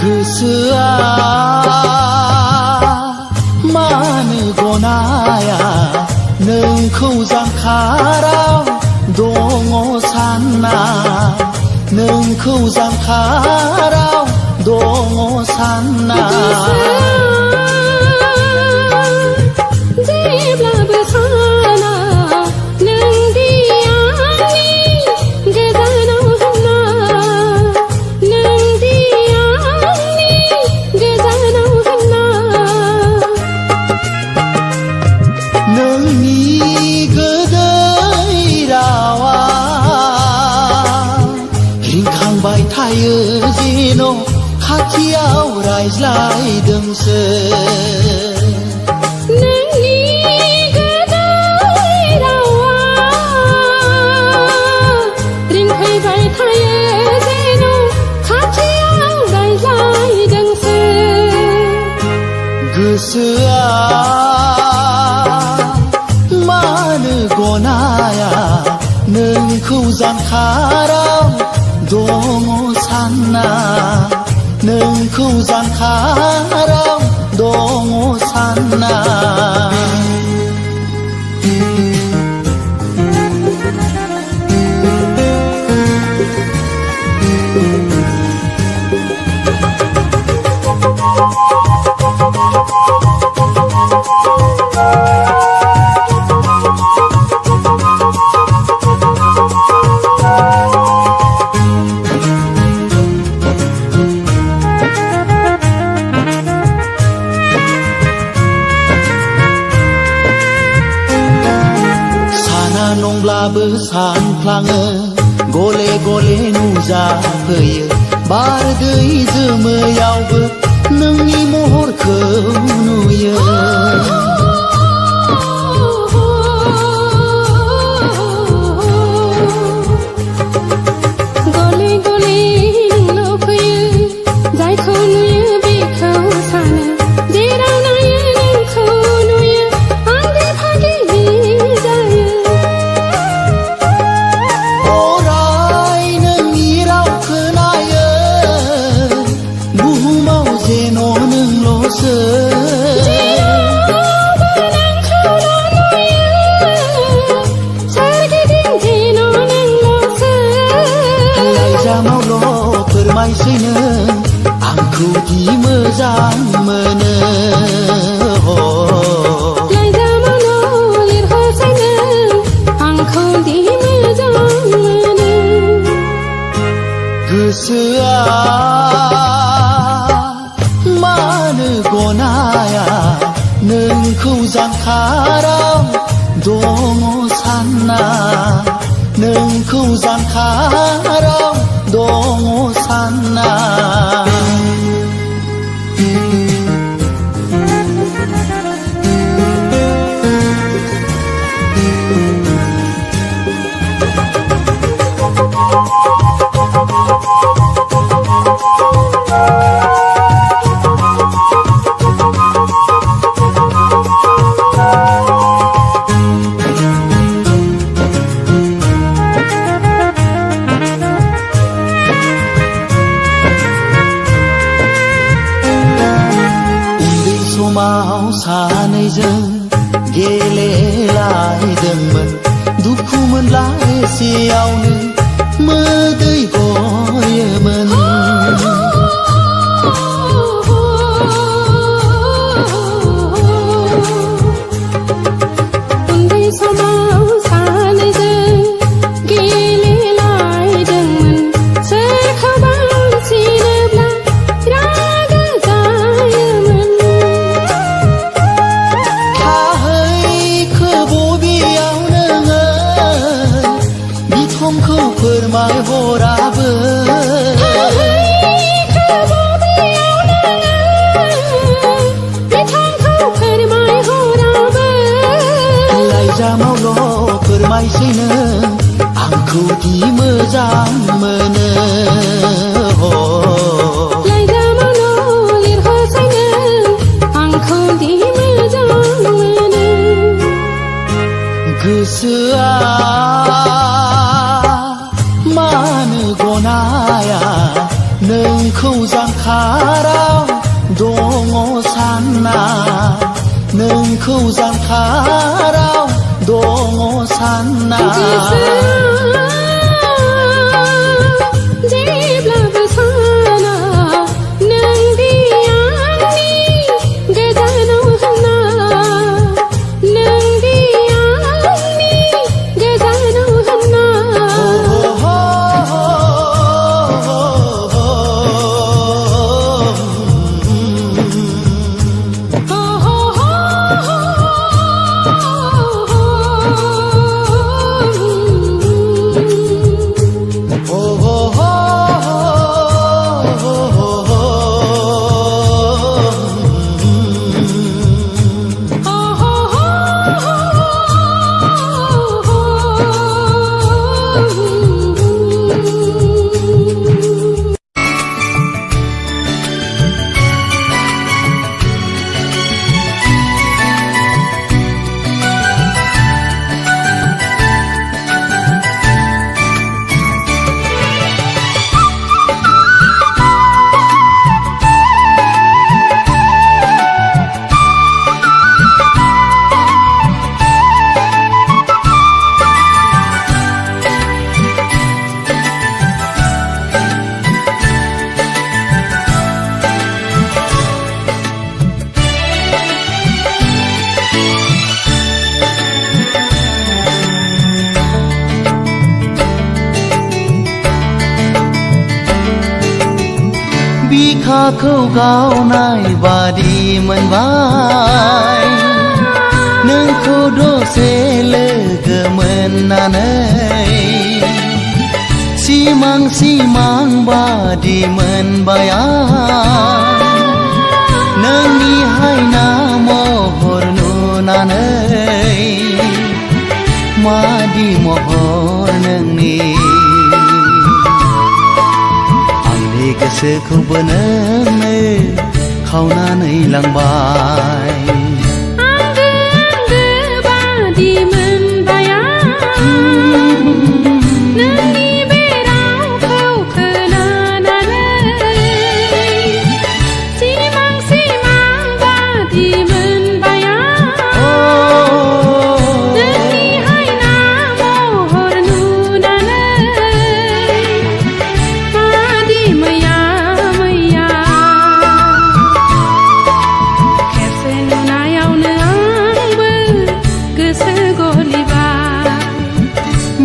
गोसोआ मानो गनाया नोंखौ जानखाराव दङ सानना नोंखौ जानखाराव दङ सानना जेब्लाबो साना नोंदि आंनि गोजानाव होनना नोंदि आंनि गोजानाव होनना नोंनि गोदै रावा रिंखांबाय थायो जेन' खाथियाव रायज्लायदोंसो नोंनि गोदै रावा रिंखांबाय थायो जेन' खाथियाव रायज्लायदोंसो गोसोआ मानो गनाया नोंखौ जानखाराव दङ सानना नोंखौ जानखाराव दङ सानना नंब्लाबो सानफ्लाङो गले गले नुजाफैयो बारदै जोमैयावबो नोंनि महरखौ नुयो गले गले नोंनाव फैयो जायखौ नुयो बेखौ सानो जेराव नायो नोंखौ नुयो आंनि भागिनि जायो लाइजामावल' फोरमायसै नों आंखौ दि मोजां मोनो लाइजामावल' लिरहरसै नों आंखौ दि मोजां मोनो गोसोआ मानो गनाया नोंखौ जानखाराव दङ सानना नोंखौ जानखाराव दङ सानना समाव सानैजों गेलेलायदोंमोन दुखु मोनला एसेयावनो मोदै गयोमोन उन्दै समाव सानैजों गेलेलायदोंमोन सोरखौबा अनसिनोब्ला रागा जायोमोन बबेयाव नोङो बिथंखौ फोरमायहराबो लाइजामावल' फोरमायसै नों आंखौ दि मोजां मोनो लाइजामावल' लिरहरसै नों आंखौ दि मोजां मोनो गोसोआ मानो गनाया नोंखौ नोंखौ जानखाराव दङ सानना नोंखौ जानखाराव दङ सानना जेब्लाबो साना नों दि आंनि गोजानाव होनना नों दि आंनि गोजानाव होनना बिखाखौ गावनाय बादि मोनबाय नोंखौ दसे लोगो मोननानै सिमां सिमां बादि मोनबाय आं नोंनि हायना महर नुनानै मादि महर नोंनि गोसोखौबो नोंनो खावनानै लांबाय आंगो आंगो बादि मोनबाय आं नोंनि बे रावखौ खोनानानै सिमां सिमां बादि मोनबाय आं नोंनि हायना महर नुनानै मादि मैया मैया खेबसे नुनायावनो आंबो गोसो गलिबाय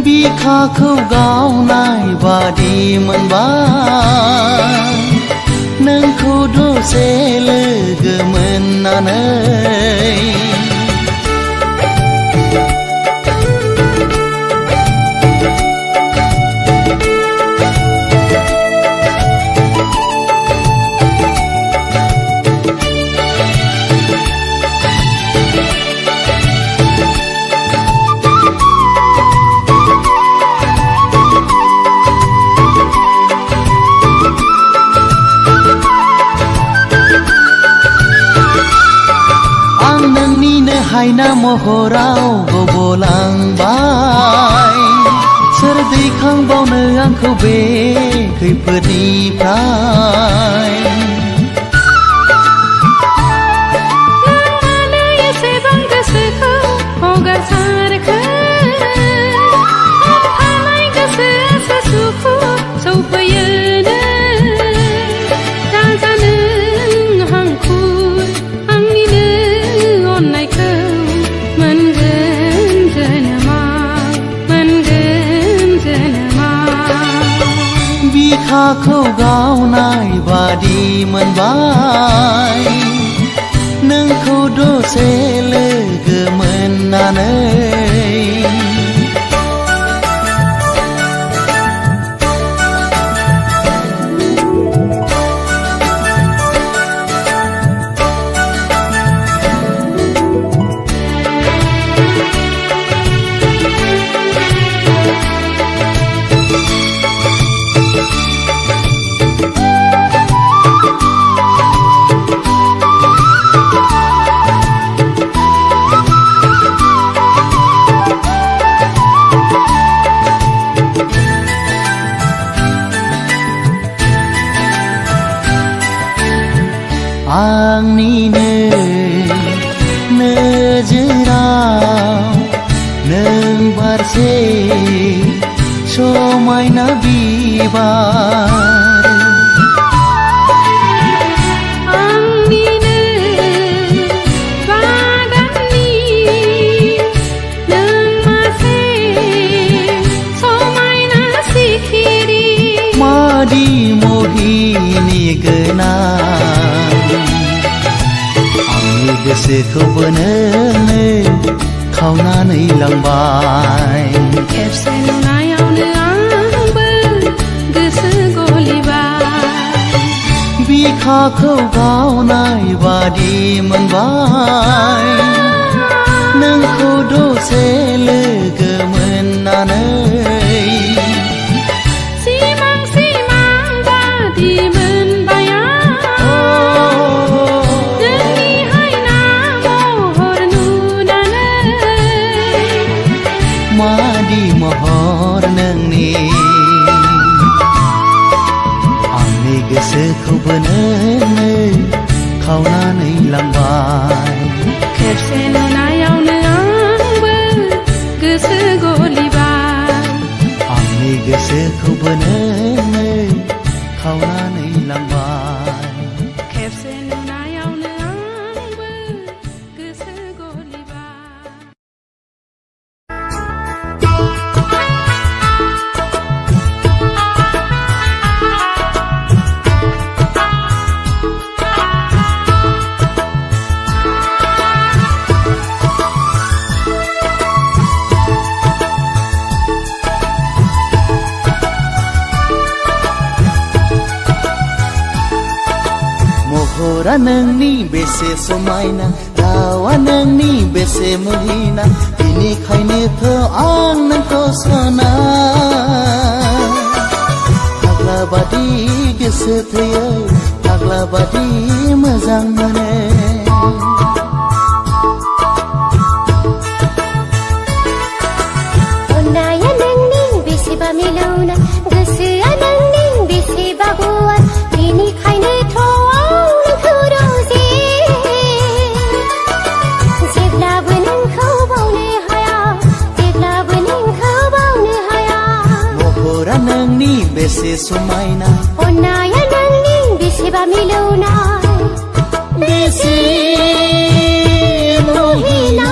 बिखाखौ गावनाय बादि मोनबाय नोंखौ दसे लोगो मोननानै हायना महराव गबलांबाय सोर दैखांबावनो आंखौ बे खैफोदनिफ्राय मानो एसेबां गोसोखौ हगारसारखो थानाय गोसोआसो सुखु सौफैयोनो राजा नों हांखुर आंनिनो अननायखौ मोनगोन जोनोमाव बिखाखौ गावनाय बादि मोनबाय नोंखौ दसे लोगो मोननानै आंनिनो नोजोराव नों बारसे समायना बिबार आंनिनो बागाननि नों मासे समायना सिखिरि मादि महिनि गोनां आंनि गोसोखौबो नोंनो खावनानै लांबाय खेबसे नुनायावनो आंबो गोसो गलिबाय बिखाखौ गावनाय बादि मोनबाय नोंखौ दसे लोगो मोननानै सिमां सिमां बादि मोनबाय नोंनि हायना महर नुनानै मादि महर नोंनि आंनि गोसोखौबो नोंनो खावनानै लांबाय खेबसे नुनायावनो आंबो गोसो गलिबाय आंनि गोसोखौबो नोंनो खावनानै लांबाय खेबसे नुनायावनो आंबो गोसो गलिबाय महरा नोंनि बेसे समायना रावा नोंनि बेसे मुहिना बिनिखायनोथ' आं नोंखौ सना फाग्ला बादि गोसो थैयो फाग्ला बादि मोजां मोनो अननाया नोंनि बेसेबा मिलौना गोसोआ नोंनि बेसेबा गुवार बेनिखायनोथ' आं नोंखौ रोजे जेब्लाबो नोंखौ बावनो हाया जेब्लाबो नोंखौ बावनो हाया महरा नोंनि बेसे समायना अननाया नोंनि बेसेबा मिलौना बेसे मुहिना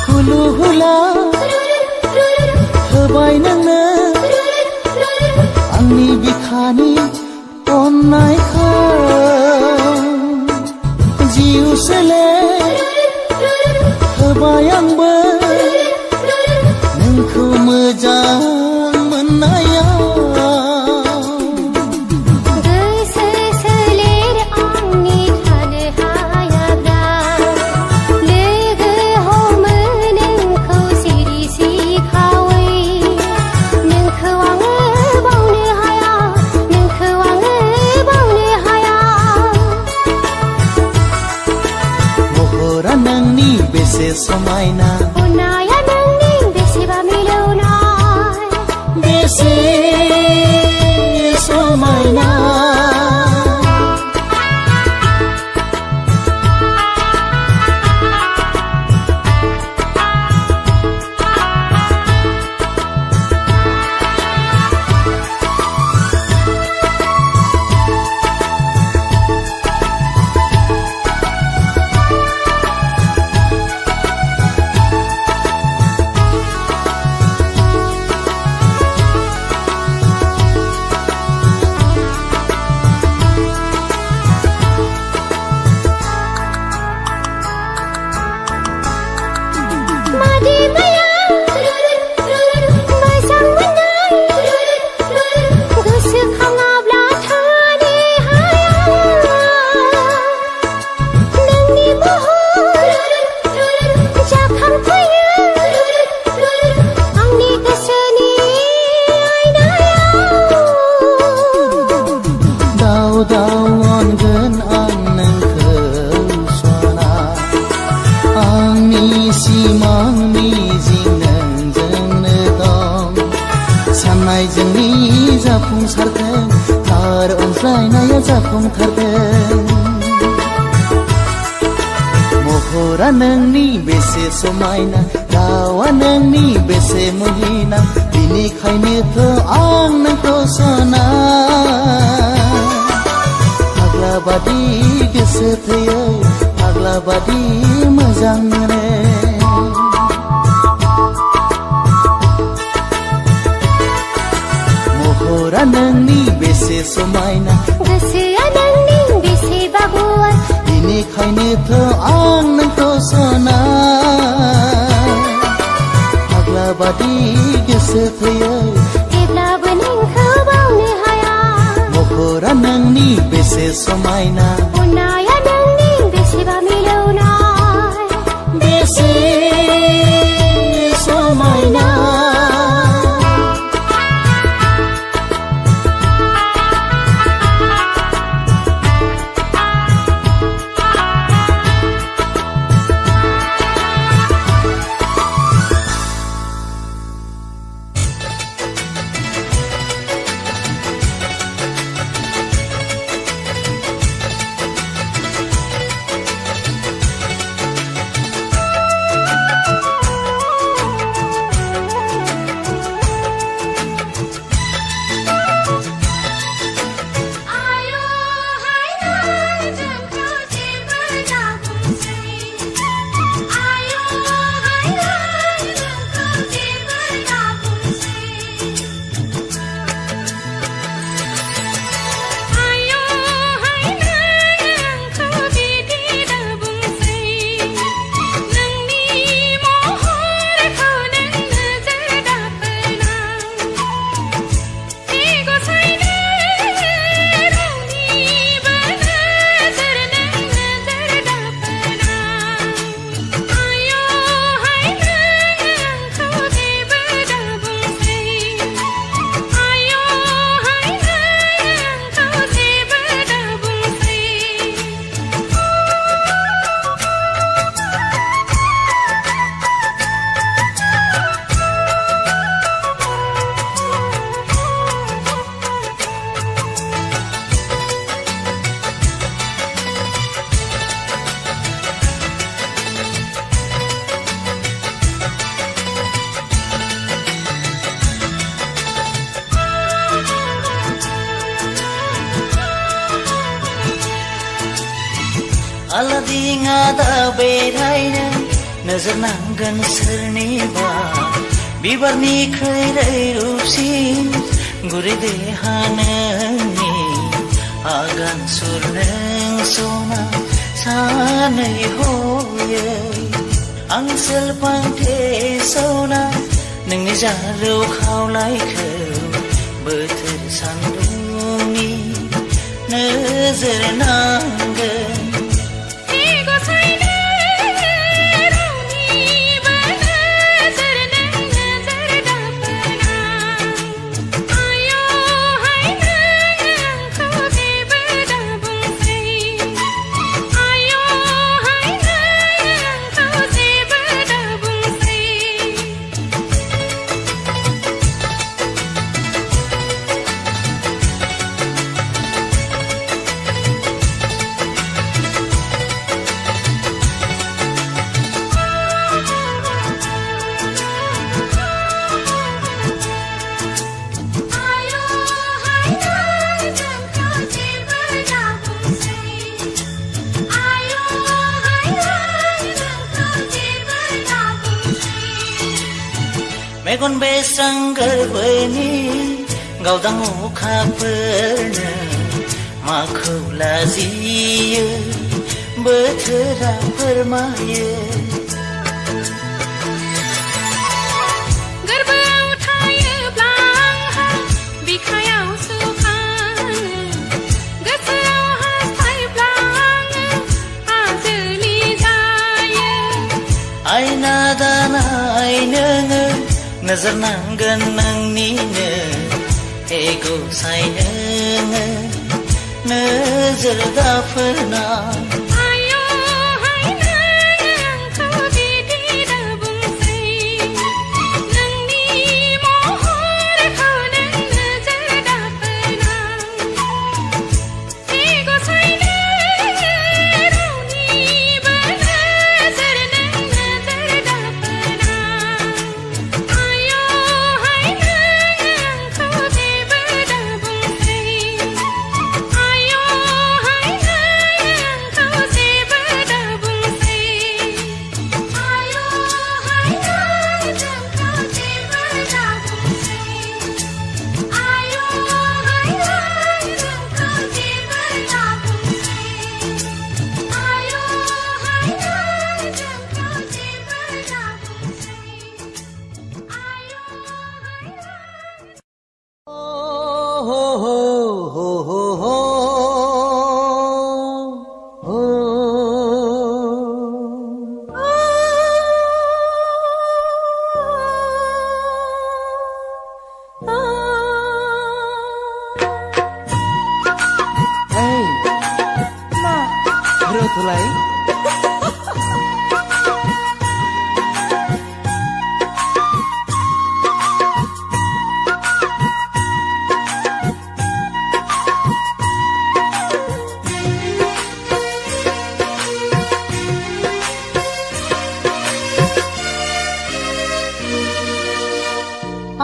हुलु हुला होबाय नोंनो आंनि बिखानि अननायखौ जिउ सोले होबाय आंबो नोंखौ मोजां मोननायाव गोसो सोलेर आंनि थानो हायाब्ला लोगो हमो नोंखौ सिरि सिखावै नोंखौ आङो बावनो हाया नोंखौ आङो बावनो हाया महरा नोंनि बेसे समायना गावा नोंनि बेसे मुहिना बिनिखायनोथ' आं नोंखौ सना फाग्ला बादि गोसो थैयो फाग्ला बादि मोजां मोनो महरा नोंनि बेसे समायना गोसोआ नोंनि बेसेबा गुवार बिनिखायनोथ' आं नोंखौ सना फाग्ला बादि गोसो थैयो जेब्लाबो नोंखौ बावनो हाया महरा नोंनि बेसे समायना अननाया नोंनि बेसेबा मिलौनाय बेसे समायना आलादिङादा बेरायनो नोजोर नांगोन सोरनिबा बिबारनिख्रुइ रैरुबसिन गुरै देहा नोंनि आगान सुर नों सना सानै हयै आं सेलफांथे सना नोंनि जारौ खावलायखौ बोथोर सान्दुंनि नोजोर नांगोन मेगन बेस्रां गोरबोनि गावदां अखाफोरनो माखौ लाजियो बोथोरा फोरमायो गोरबोआव थायोब्ला आंहा बिखायाव सुखाङो गोसोआव हास्थायब्ला आङो आजोलि जायो आयना दानाय नोङो नोजोर नांगोन नोंनिनो हे गसाइ नोङो नोजोर दाफोरना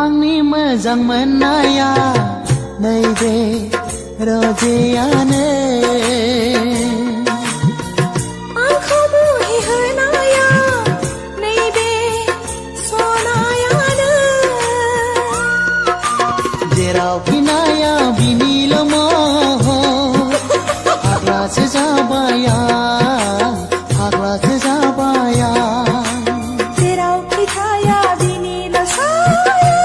आंनि मोजां मोननाया नैबे रजेयानो आंखौ मुहि होनाया नैबे सनायानो जेरावखि नाया बिनिल' महर फाग्लासो जाबाय आं फाग्लासो जाबाय आं जेरावखि थाया बिनिल' साया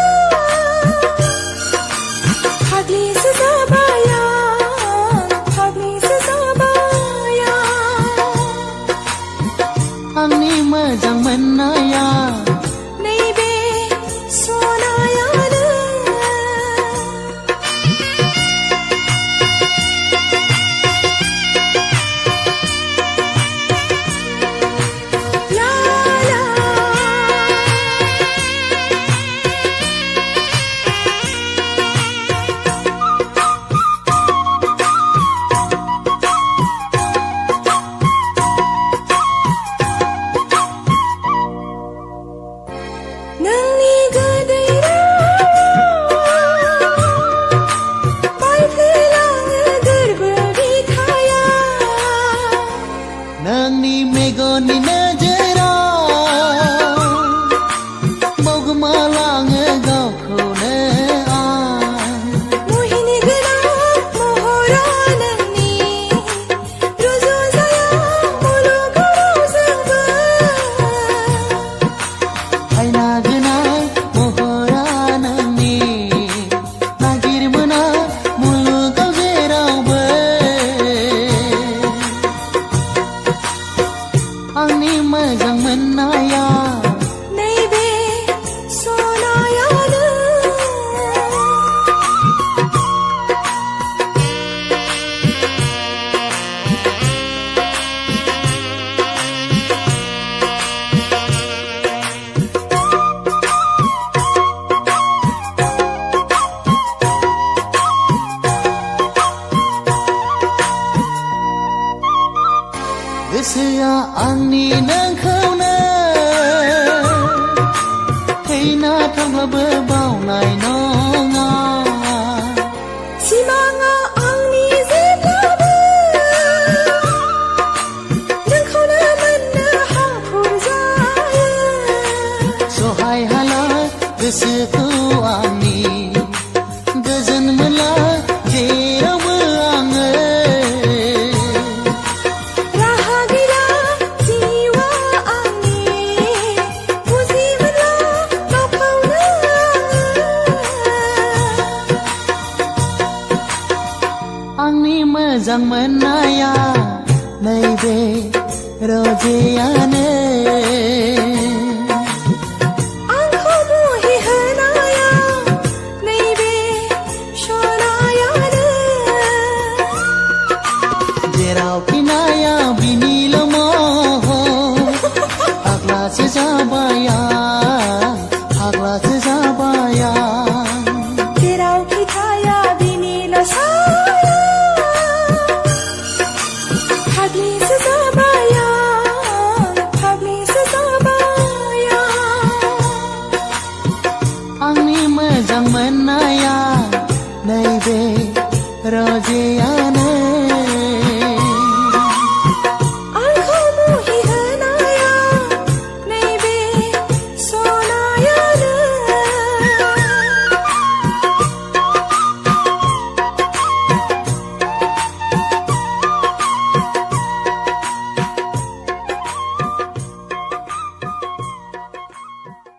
फाग्लिसो जाबाय आं फाग्लिसो जाबाय आं आंनि मोजां मोननाया नैबे सनायानो ला ला नोंनि गोदै रावा बायफ्लेलाङो गोरबो बिखाया नोंनि मेगननि नोजोराव बावगोमालाङो गावखौनो आं मुहिनि गोनां महरा नोंनि रुजुजाया मुलुगाव रावजोंबो आयना गोनां महरा नोंनि नागिर मोना मुलुगाव जेरावबो आंनि मोजां मोननाया नैबे सनायानो गोसोआ आंनि नोंखौनो थैना थांब्लाबो बावनाय नङा सिमाङा आंनि जेब्लाबो नोंखौनो मोननो हांखुर जायो सहाय हाला गोसोखौ आंनि गोजोन मोनला जेरावबो आङो राहा गैला जिउआ आंनि बुजि मोनला गावखौनो आंनि मोजां मोननाया नैबे रजेयानो आंखौ मुहि होनाया नैबे सनायानो जेरावखि नाया बिनिल' महर फाग्लासो जाबाय आं फाग्लासो जाबाय आं जेरावखि थाया बिनिल' साया फाग्लिसो जाबाय आं फाग्लिसो जाबाय आं आंनि मोजां मोननाया नैबे रजेयानो